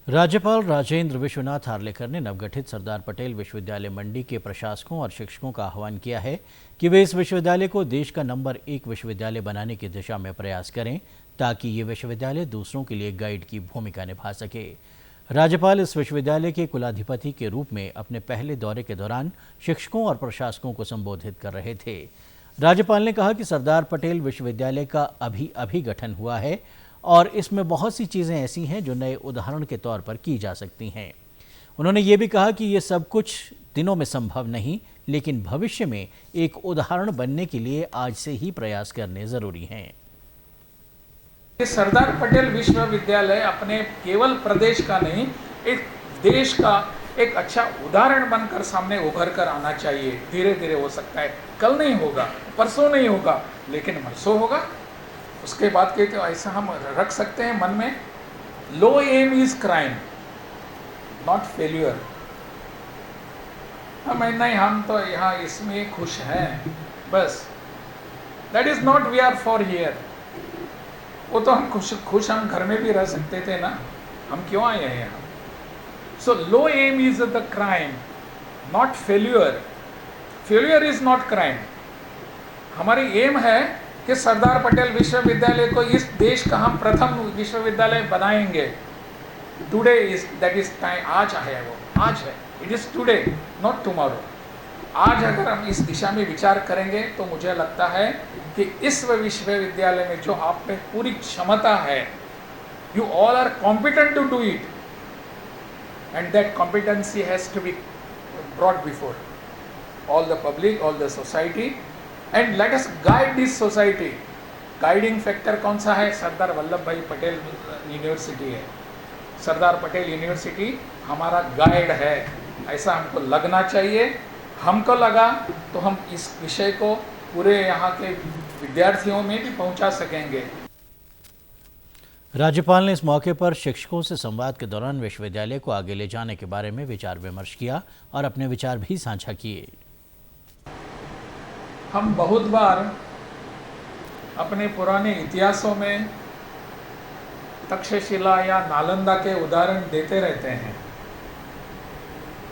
राज्यपाल राजेंद्र विश्वनाथ हार्लेकर ने नवगठित सरदार पटेल विश्वविद्यालय मंडी के प्रशासकों और शिक्षकों का आह्वान किया है कि वे इस विश्वविद्यालय को देश का नंबर 1 विश्वविद्यालय बनाने की दिशा में प्रयास करें ताकि ये विश्वविद्यालय दूसरों के लिए गाइड की भूमिका निभा सके। राज्यपाल इस विश्वविद्यालय के कुलाधिपति के रूप में अपने पहले दौरे के दौरान शिक्षकों और प्रशासकों को संबोधित कर रहे थे। राज्यपाल ने कहा कि सरदार पटेल विश्वविद्यालय का अभी गठन हुआ है और इसमें बहुत सी चीज़ें ऐसी हैं जो नए उदाहरण के तौर पर की जा सकती हैं। उन्होंने ये भी कहा कि ये सब कुछ दिनों में संभव नहीं, लेकिन भविष्य में एक उदाहरण बनने के लिए आज से ही प्रयास करने जरूरी हैं। सरदार पटेल विश्वविद्यालय अपने केवल प्रदेश का नहीं, एक देश का एक अच्छा उदाहरण बनकर सामने उभर कर आना चाहिए। धीरे धीरे हो सकता है, कल नहीं होगा, परसों नहीं होगा, लेकिन परसों होगा। उसके बाद कहते हो ऐसा हम रख सकते हैं मन में, low aim is crime not failure. नहीं, हम तो यहाँ इसमें खुश हैं बस, that is not we are for here. वो तो हम खुश हम घर में भी रह सकते थे ना, हम क्यों आए हैं यहाँ। So low aim is the crime not failure. Failure is not crime. हमारी एम है कि सरदार पटेल विश्वविद्यालय को इस देश का हम प्रथम विश्वविद्यालय बनाएंगे। Today is that is time. आज है, वो आज है, it is today not tomorrow. आज अगर हम इस दिशा में विचार करेंगे तो मुझे लगता है कि इस विश्वविद्यालय में जो आप में पूरी क्षमता है, you all are competent to do it, and that competency has to be brought before all the public, all the society, and let us guide this society. Guiding factor कौन सा है? सरदार वल्लभ भाई पटेल यूनिवर्सिटी है। सरदार पटेल यूनिवर्सिटी हमारा guide है, ऐसा हमको लगना चाहिए। हमको लगा तो हम इस विषय को पूरे यहाँ के विद्यार्थियों में भी पहुँचा सकेंगे। राज्यपाल ने इस मौके पर शिक्षकों से संवाद के दौरान विश्वविद्यालय को आगे ले जाने के बारे में विचार विमर्श किया और अपने विचार भी साझा किए। हम बहुत बार अपने पुराने इतिहासों में तक्षशिला या नालंदा के उदाहरण देते रहते हैं।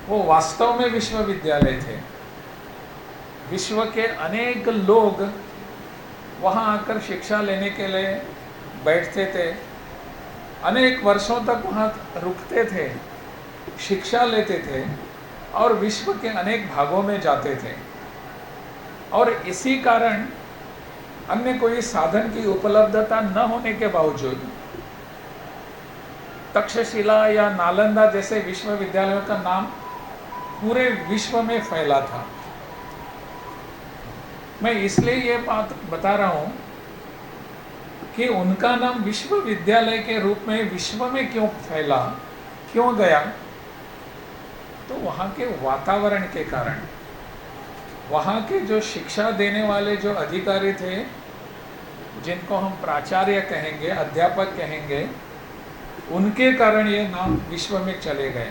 वो वास्तव में विश्वविद्यालय थे। विश्व के अनेक लोग वहाँ आकर शिक्षा लेने के लिए बैठते थे, अनेक वर्षों तक वहाँ रुकते थे, शिक्षा लेते थे और विश्व के अनेक भागों में जाते थे। और इसी कारण अन्य कोई साधन की उपलब्धता न होने के बावजूद तक्षशिला या नालंदा जैसे विश्वविद्यालयों का नाम पूरे विश्व में फैला था। मैं इसलिए ये बात बता रहा हूँ कि उनका नाम विश्वविद्यालय के रूप में विश्व में क्यों फैला, क्यों गया, तो वहाँ के वातावरण के कारण, वहाँ के जो शिक्षा देने वाले जो अधिकारी थे, जिनको हम प्राचार्य कहेंगे, अध्यापक कहेंगे, उनके कारण ये नाम विश्व में चले गए।